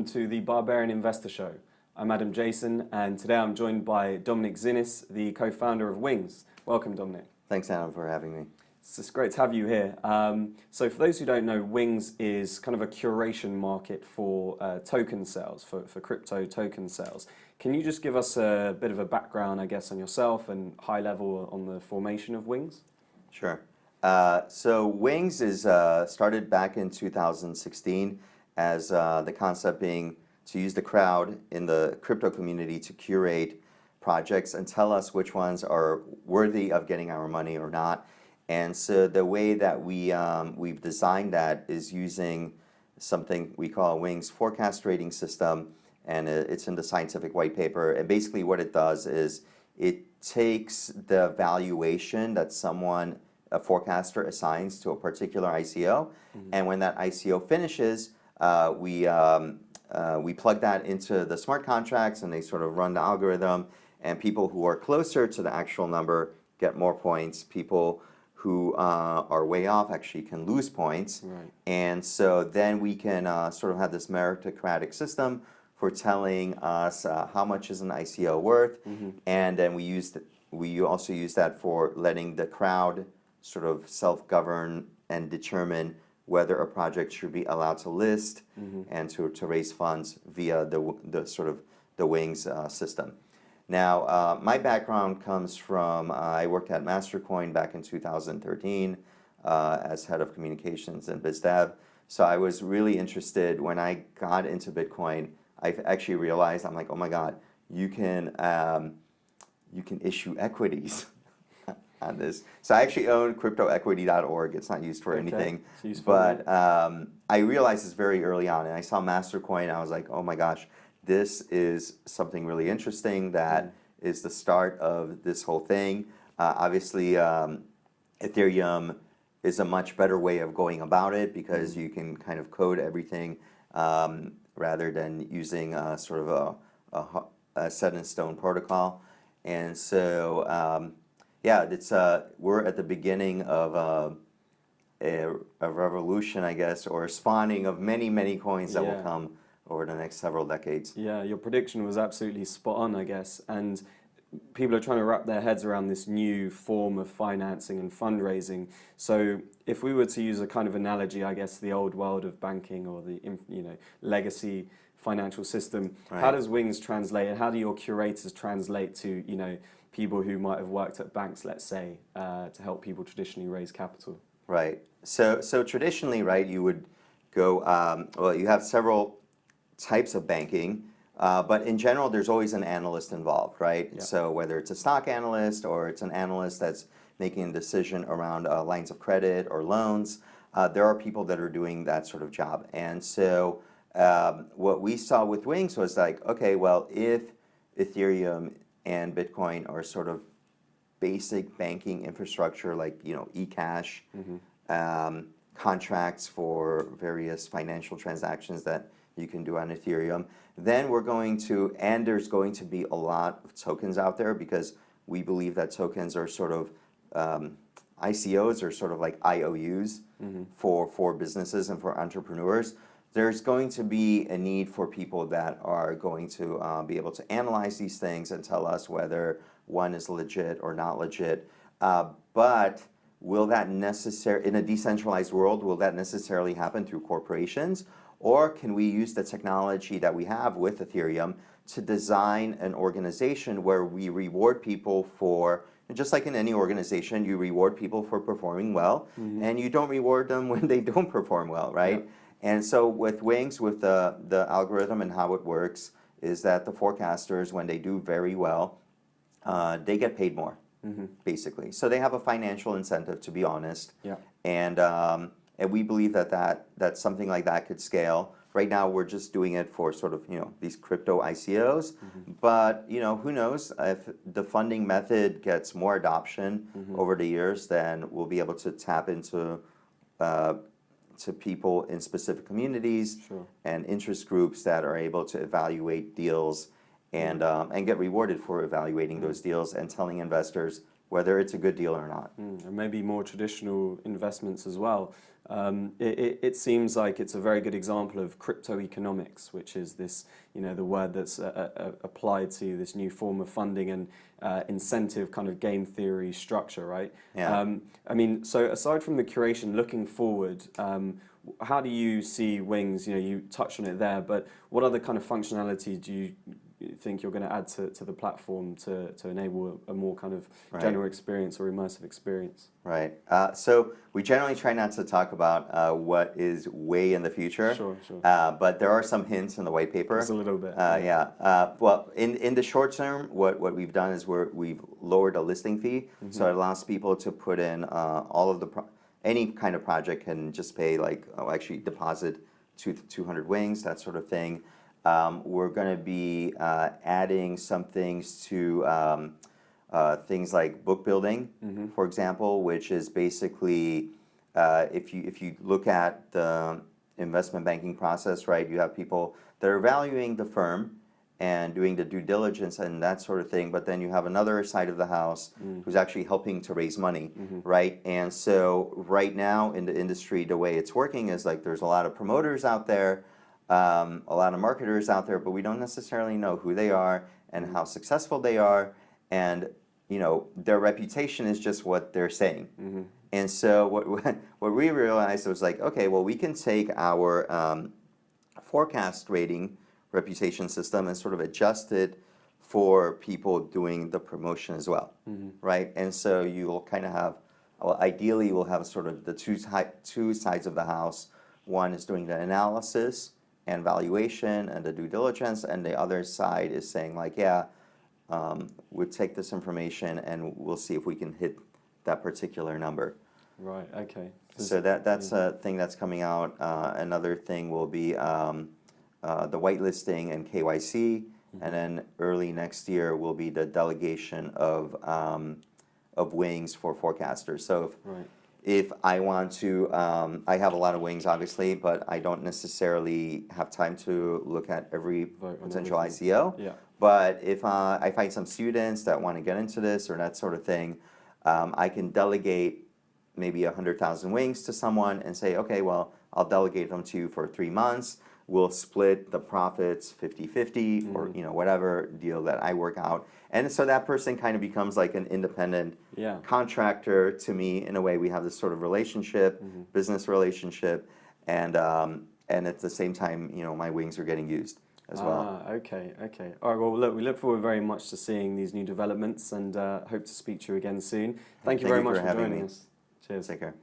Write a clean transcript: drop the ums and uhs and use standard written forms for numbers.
welcome to the Barbarian Investor Show. I'm Adam Jason, and today I'm joined by Dominik Zynis, the co-founder of Wings. Welcome, Dominik. Thanks, Adam, for having me. It's great to have you here. So for those who don't know, Wings is kind of a curation market for token sales, for crypto token sales. Can you just give us a bit of a background, I guess, on yourself and high level on the formation of Wings? Sure. So Wings is started back in 2016 as the concept being to use the crowd in the crypto community to curate projects and tell us which ones are worthy of getting our money or not. And so the way that we've designed that is using something we call Wings forecast rating system, and it's in the scientific white paper. And basically what it does is it takes the valuation that a forecaster assigns to a particular ICO, and when that ICO finishes, we plug that into the smart contracts, and they sort of run the algorithm, and people who are closer to the actual number get more points. People who are way off actually can lose points. Right. And so then we can sort of have this meritocratic system for telling us how much is an ICO worth, and then we also use that for letting the crowd sort of self-govern and determine whether a project should be allowed to list and to raise funds via the Wings system. Now, my background comes from, I worked at Mastercoin back in 2013 as head of communications and biz dev. So I was really interested when I got into Bitcoin. I actually realized, I'm like, oh my God, you can issue equities on this. So I actually own cryptoequity.org. It's not used for anything, but I realized this very early on, and I saw Mastercoin. I was like, oh my gosh, this is something really interesting that is the start of this whole thing. Obviously, Ethereum is a much better way of going about it because you can kind of code everything rather than using sort of a set-in-stone protocol. And so, yeah, we're at the beginning of a revolution, I guess, or a spawning of many, many coins that will come over the next several decades. Yeah, your prediction was absolutely spot on, I guess. And people are trying to wrap their heads around this new form of financing and fundraising. So if we were to use a kind of analogy, I guess, the old world of banking or the legacy financial system, how does Wings translate, and how do your curators translate to people who might have worked at banks, let's say, to help people traditionally raise capital? Right. So traditionally, right, you would go, well, you have several types of banking, but in general, there's always an analyst involved, right? Yeah. So whether it's a stock analyst or it's an analyst that's making a decision around lines of credit or loans, there are people that are doing that sort of job. And so what we saw with Wings was like, okay, well, if Ethereum and Bitcoin are sort of basic banking infrastructure, like eCash, contracts for various financial transactions that you can do on Ethereum, then there's going to be a lot of tokens out there, because we believe that tokens are sort of ICOs are sort of like IOUs for businesses and for entrepreneurs. There's going to be a need for people that are going to be able to analyze these things and tell us whether one is legit or not legit. But will that in a decentralized world, will that necessarily happen through corporations? Or can we use the technology that we have with Ethereum to design an organization where we reward people for, just like in any organization, you reward people for performing well, and you don't reward them when they don't perform well, right? Yep. And so with Wings, with the algorithm and how it works, is that the forecasters, when they do very well, they get paid more, basically. So they have a financial incentive, to be honest. Yeah. And we believe that something like that could scale. Right now, we're just doing it for sort of these crypto ICOs, but who knows, if the funding method gets more adoption over the years, then we'll be able to tap into people in specific communities and interest groups that are able to evaluate deals and get rewarded for evaluating those deals and telling investors whether it's a good deal or not. And maybe more traditional investments as well. It seems like it's a very good example of crypto economics, which is this, the word that's applied to this new form of funding and incentive kind of game theory structure, right? Yeah. So aside from the curation, looking forward, how do you see Wings? You touched on it there, but what other kind of functionality do you think you're going to add to the platform to enable a more kind of general experience or immersive experience? Right. So we generally try not to talk about what is way in the future. Sure. But there are some hints in the white paper. Just a little bit. Well, in the short term, what we've done is we've lowered a listing fee, so it allows people to put in all of the any kind of project can just pay actually deposit 200 wings, that sort of thing. We're going to be adding some things to things like book building, for example, which is basically if you look at the investment banking process, right? You have people that are valuing the firm and doing the due diligence and that sort of thing, but then you have another side of the house who's actually helping to raise money, right? And so right now in the industry, the way it's working is there's a lot of promoters out there, a lot of marketers out there, but we don't necessarily know who they are and how successful they are, and their reputation is just what they're saying. And so what we realized was okay, well, we can take our forecast rating reputation system and sort of adjust it for people doing the promotion as well, right? And so you'll kind of have, well, ideally we'll have sort of the two sides of the house. One is doing the analysis and valuation and the due diligence, and the other side is saying we'll take this information and we'll see if we can hit that particular number. Right, okay. So that's a thing that's coming out. Another thing will be the whitelisting and KYC, and then early next year will be the delegation of wings for forecasters. So if I want to, I have a lot of wings obviously, but I don't necessarily have time to look at every potential ICO. Yeah. But if I find some students that want to get into this or that sort of thing, I can delegate maybe 100,000 wings to someone and say, okay, well, I'll delegate them to you for 3 months. We'll split the profits 50-50 or whatever deal that I work out. And so that person kind of becomes like an independent contractor to me. In a way, we have this sort of relationship, business relationship, and at the same time, my wings are getting used as well. Okay. All right, well, look, we look forward very much to seeing these new developments and hope to speak to you again soon. Thank you very much for joining us. Cheers. Take care.